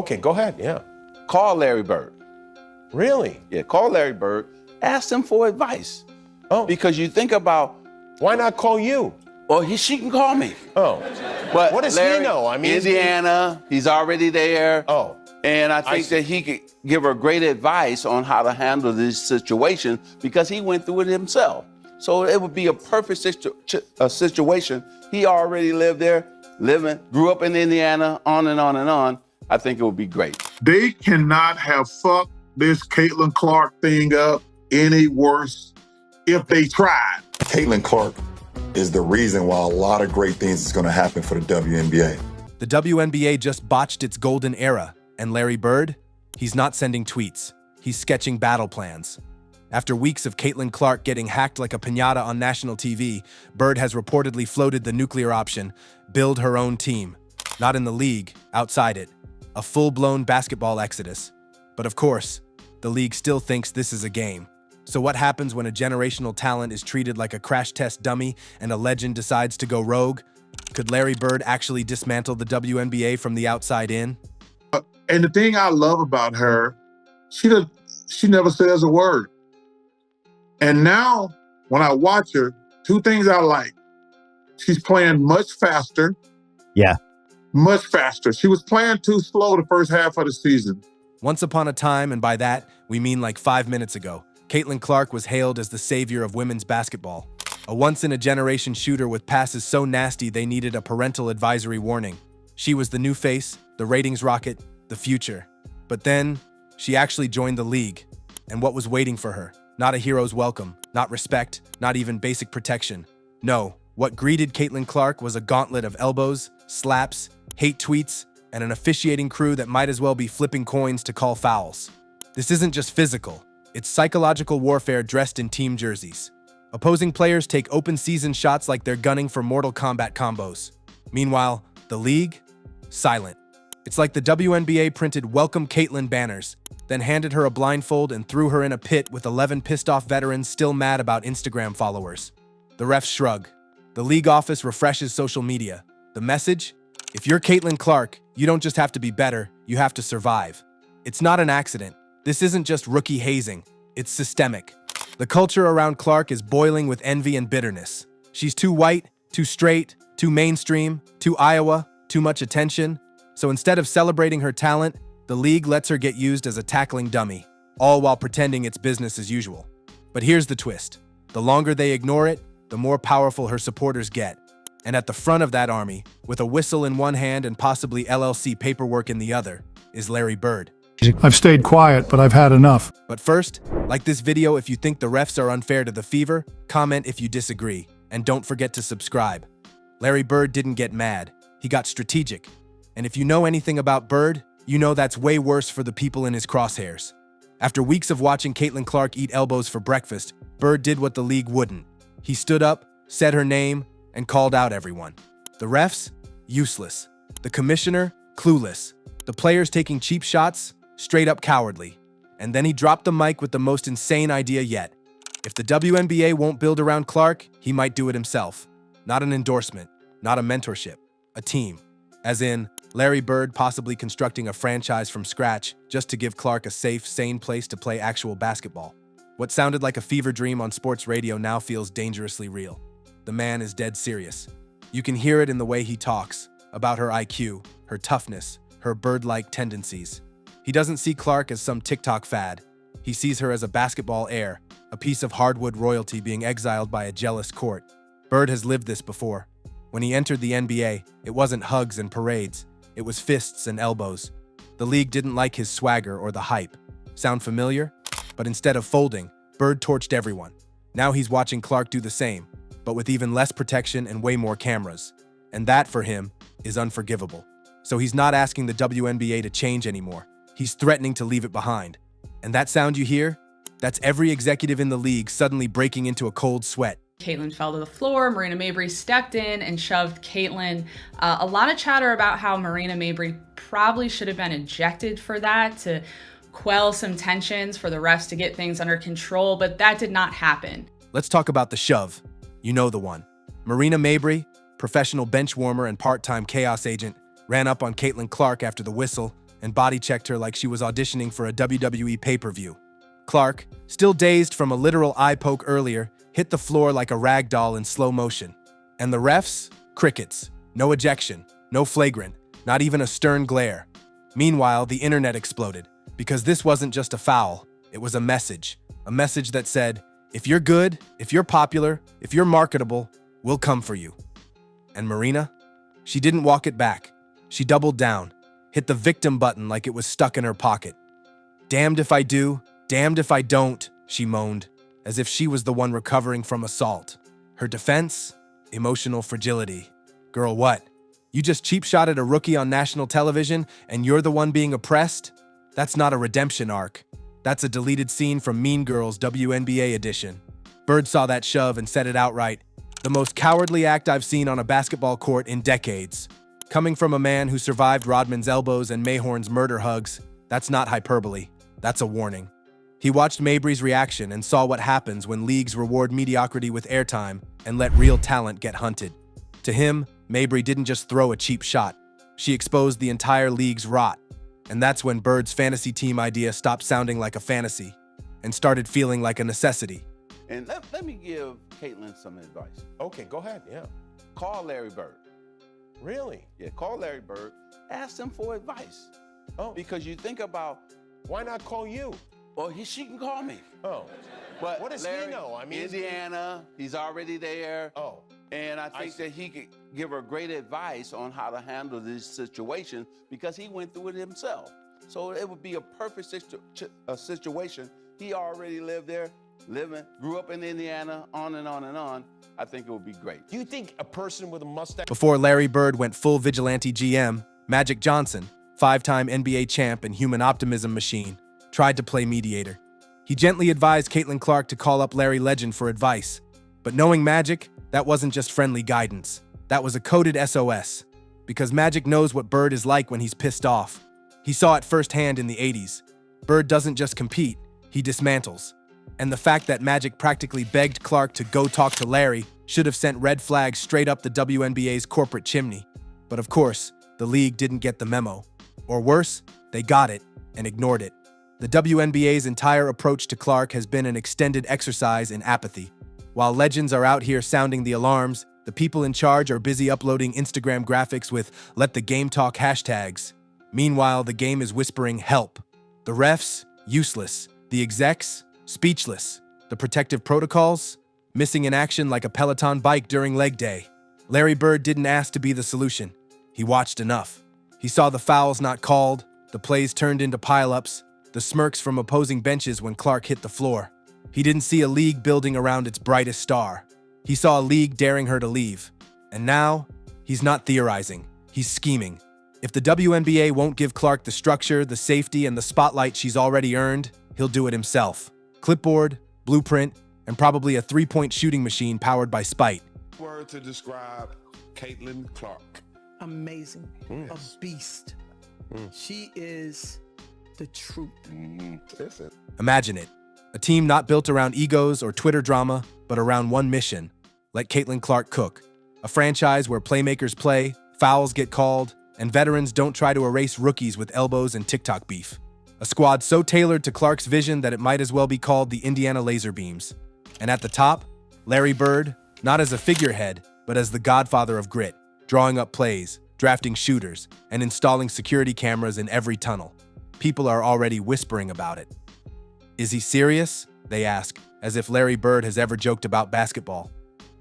Okay, go ahead, yeah. Call Larry Bird. Really? Yeah, call Larry Bird. Ask him for advice. Oh. Because you think about... Why not call you? Well, she can call me. Oh. But what does Larry, he know? I mean, Indiana, he's already there. Oh. And I think that he could give her great advice on how to handle this situation because he went through it himself. So it would be a perfect situation. He already lived there, grew up in Indiana, on and on and on. I think it would be great. They cannot have fucked this Caitlin Clark thing up any worse if they tried. Caitlin Clark is the reason why a lot of great things is going to happen for the WNBA. The WNBA just botched its golden era, and Larry Bird? He's not sending tweets. He's sketching battle plans. After weeks of Caitlin Clark getting hacked like a piñata on national TV, Bird has reportedly floated the nuclear option, build her own team. Not in the league, outside it. A full-blown basketball exodus. But of course, the league still thinks this is a game. So what happens when a generational talent is treated like a crash test dummy and a legend decides to go rogue? Could Larry Bird actually dismantle the WNBA from the outside in? And the thing I love about her, she never says a word. And now, when I watch her, two things I like. She's playing much faster. Yeah. Much faster. She was playing too slow the first half of the season. Once upon a time, and by that, we mean like 5 minutes ago, Caitlin Clark was hailed as the savior of women's basketball. A once-in-a-generation shooter with passes so nasty they needed a parental advisory warning. She was the new face, the ratings rocket, the future. But then, she actually joined the league. And what was waiting for her? Not a hero's welcome, not respect, not even basic protection. No, what greeted Caitlin Clark was a gauntlet of elbows, slaps, hate tweets, and an officiating crew that might as well be flipping coins to call fouls. This isn't just physical, it's psychological warfare dressed in team jerseys. Opposing players take open season shots like they're gunning for Mortal Kombat combos. Meanwhile, the league? Silent. It's like the WNBA printed "Welcome Caitlin" banners, then handed her a blindfold and threw her in a pit with 11 pissed-off veterans still mad about Instagram followers. The refs shrug. The league office refreshes social media. The message? If you're Caitlin Clark, you don't just have to be better, you have to survive. It's not an accident. This isn't just rookie hazing. It's systemic. The culture around Clark is boiling with envy and bitterness. She's too white, too straight, too mainstream, too Iowa, too much attention. So instead of celebrating her talent, the league lets her get used as a tackling dummy, all while pretending it's business as usual. But here's the twist. The longer they ignore it, the more powerful her supporters get. And at the front of that army, with a whistle in one hand and possibly LLC paperwork in the other, is Larry Bird. I've stayed quiet, but I've had enough. But first, like this video if you think the refs are unfair to the Fever, comment if you disagree, and don't forget to subscribe. Larry Bird didn't get mad, he got strategic. And if you know anything about Bird, you know that's way worse for the people in his crosshairs. After weeks of watching Caitlin Clark eat elbows for breakfast, Bird did what the league wouldn't. He stood up, said her name, and called out everyone. The refs? Useless. The commissioner? Clueless. The players taking cheap shots? Straight up cowardly. And then he dropped the mic with the most insane idea yet. If the WNBA won't build around Clark, he might do it himself. Not an endorsement, not a mentorship, a team. As in, Larry Bird possibly constructing a franchise from scratch just to give Clark a safe, sane place to play actual basketball. What sounded like a fever dream on sports radio now feels dangerously real. The man is dead serious. You can hear it in the way he talks, about her IQ, her toughness, her bird-like tendencies. He doesn't see Clark as some TikTok fad. He sees her as a basketball heir, a piece of hardwood royalty being exiled by a jealous court. Bird has lived this before. When he entered the NBA, it wasn't hugs and parades. It was fists and elbows. The league didn't like his swagger or the hype. Sound familiar? But instead of folding, Bird torched everyone. Now he's watching Clark do the same, but with even less protection and way more cameras. And that, for him, is unforgivable. So he's not asking the WNBA to change anymore. He's threatening to leave it behind. And that sound you hear? That's every executive in the league suddenly breaking into a cold sweat. Caitlin fell to the floor, Marina Mabrey stepped in and shoved Caitlin. A lot of chatter about how Marina Mabrey probably should have been ejected for that to quell some tensions for the refs to get things under control, but that did not happen. Let's talk about the shove. You know the one. Marina Mabrey, professional bench warmer and part-time chaos agent, ran up on Caitlin Clark after the whistle, and body-checked her like she was auditioning for a WWE pay-per-view. Clark, still dazed from a literal eye poke earlier, hit the floor like a rag doll in slow motion. And the refs? Crickets. No ejection, no flagrant, not even a stern glare. Meanwhile, the internet exploded, because this wasn't just a foul, it was a message that said, if you're good, if you're popular, if you're marketable, we'll come for you. And Marina? She didn't walk it back. She doubled down, hit the victim button like it was stuck in her pocket. Damned if I do, damned if I don't, she moaned, as if she was the one recovering from assault. Her defense? Emotional fragility. Girl, what? You just cheap-shotted a rookie on national television and you're the one being oppressed? That's not a redemption arc. That's a deleted scene from Mean Girls WNBA edition. Bird saw that shove and said it outright. The most cowardly act I've seen on a basketball court in decades. Coming from a man who survived Rodman's elbows and Mayhorn's murder hugs, that's not hyperbole. That's a warning. He watched Mabry's reaction and saw what happens when leagues reward mediocrity with airtime and let real talent get hunted. To him, Mabry didn't just throw a cheap shot. She exposed the entire league's rot. And that's when Bird's fantasy team idea stopped sounding like a fantasy and started feeling like a necessity. And let me give Caitlin some advice. Okay, go ahead. Yeah. Call Larry Bird. Really? Yeah, call Larry Bird. Ask him for advice. Oh. Because you think about, Why not call you? well, she can call me. Oh. But What does Larry, he know? I mean, Indiana, he's already there. Oh. And I think see. that he could give her great advice on how to handle this situation because he went through it himself. So it would be a perfect situation. He already lived there, grew up in Indiana, on and on and on. I think it would be great. Do you think a person with a mustache? Before Larry Bird went full vigilante GM, Magic Johnson, five-time NBA champ and human optimism machine, tried to play mediator. He gently advised Caitlin Clark to call up Larry Legend for advice. But knowing Magic, that wasn't just friendly guidance. That was a coded SOS. Because Magic knows what Bird is like when he's pissed off. He saw it firsthand in the 80s. Bird doesn't just compete, he dismantles. And the fact that Magic practically begged Clark to go talk to Larry should have sent red flags straight up the WNBA's corporate chimney. But of course, the league didn't get the memo. Or worse, they got it and ignored it. The WNBA's entire approach to Clark has been an extended exercise in apathy. While legends are out here sounding the alarms, the people in charge are busy uploading Instagram graphics with "Let the Game Talk" hashtags. Meanwhile, the game is whispering help. The refs, useless. The execs, speechless. The protective protocols, missing in action like a Peloton bike during leg day. Larry Bird didn't ask to be the solution. He watched enough. He saw the fouls not called, the plays turned into pileups, the smirks from opposing benches when Clark hit the floor. He didn't see a league building around its brightest star. He saw a league daring her to leave. And now, he's not theorizing, he's scheming. If the WNBA won't give Clark the structure, the safety, and the spotlight she's already earned, he'll do it himself. Clipboard, blueprint, and probably a three-point shooting machine powered by spite. Word to describe Caitlin Clark. Amazing. A beast. She is the truth. Listen. Imagine it. A team not built around egos or Twitter drama, but around one mission. Let Caitlin Clark cook. A franchise where playmakers play, fouls get called, and veterans don't try to erase rookies with elbows and TikTok beef. A squad so tailored to Clark's vision that it might as well be called the Indiana Laser Beams. And at the top, Larry Bird, not as a figurehead, but as the godfather of grit, drawing up plays, drafting shooters, and installing security cameras in every tunnel. People are already whispering about it. Is he serious? They ask, as if Larry Bird has ever joked about basketball.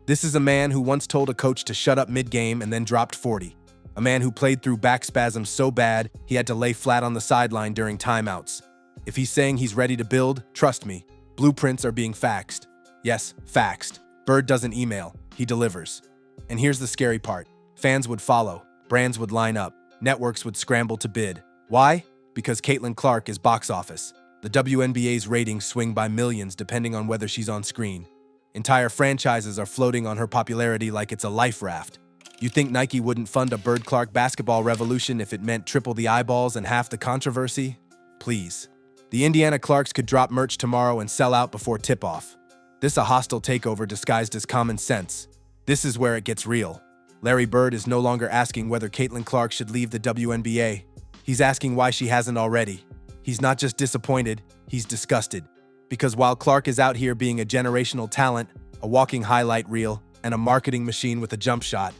This is a man who once told a coach to shut up mid-game and then dropped 40. A man who played through back spasms so bad he had to lay flat on the sideline during timeouts. If he's saying he's ready to build, trust me, blueprints are being faxed. Yes, faxed. Bird doesn't email, he delivers. And here's the scary part. Fans would follow, brands would line up, networks would scramble to bid. Why? Because Caitlin Clark is box office. The WNBA's ratings swing by millions depending on whether she's on screen. Entire franchises are floating on her popularity like it's a life raft. You think Nike wouldn't fund a Bird Clark basketball revolution if it meant triple the eyeballs and half the controversy? Please. The Indiana Clarks could drop merch tomorrow and sell out before tip-off. This a hostile takeover disguised as common sense. This is where it gets real. Larry Bird is no longer asking whether Caitlin Clark should leave the WNBA. He's asking why she hasn't already. He's not just disappointed, he's disgusted. Because while Clark is out here being a generational talent, a walking highlight reel, and a marketing machine with a jump shot,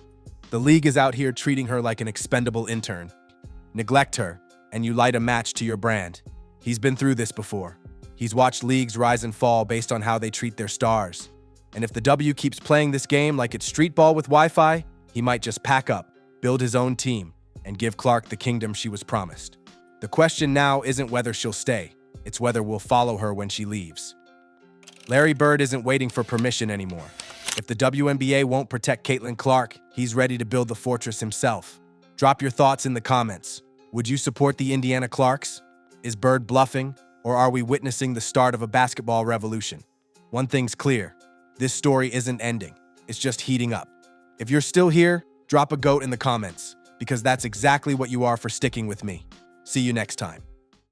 the league is out here treating her like an expendable intern. Neglect her, and you light a match to your brand. He's been through this before. He's watched leagues rise and fall based on how they treat their stars. And if the W keeps playing this game like it's street ball with Wi-Fi, he might just pack up, build his own team, and give Clark the kingdom she was promised. The question now isn't whether she'll stay, it's whether we'll follow her when she leaves. Larry Bird isn't waiting for permission anymore. If the WNBA won't protect Caitlin Clark, he's ready to build the fortress himself. Drop your thoughts in the comments. Would you support the Indiana Clarks? Is Bird bluffing, or are we witnessing the start of a basketball revolution? One thing's clear, this story isn't ending, it's just heating up. If you're still here, drop a GOAT in the comments, because that's exactly what you are for sticking with me. See you next time.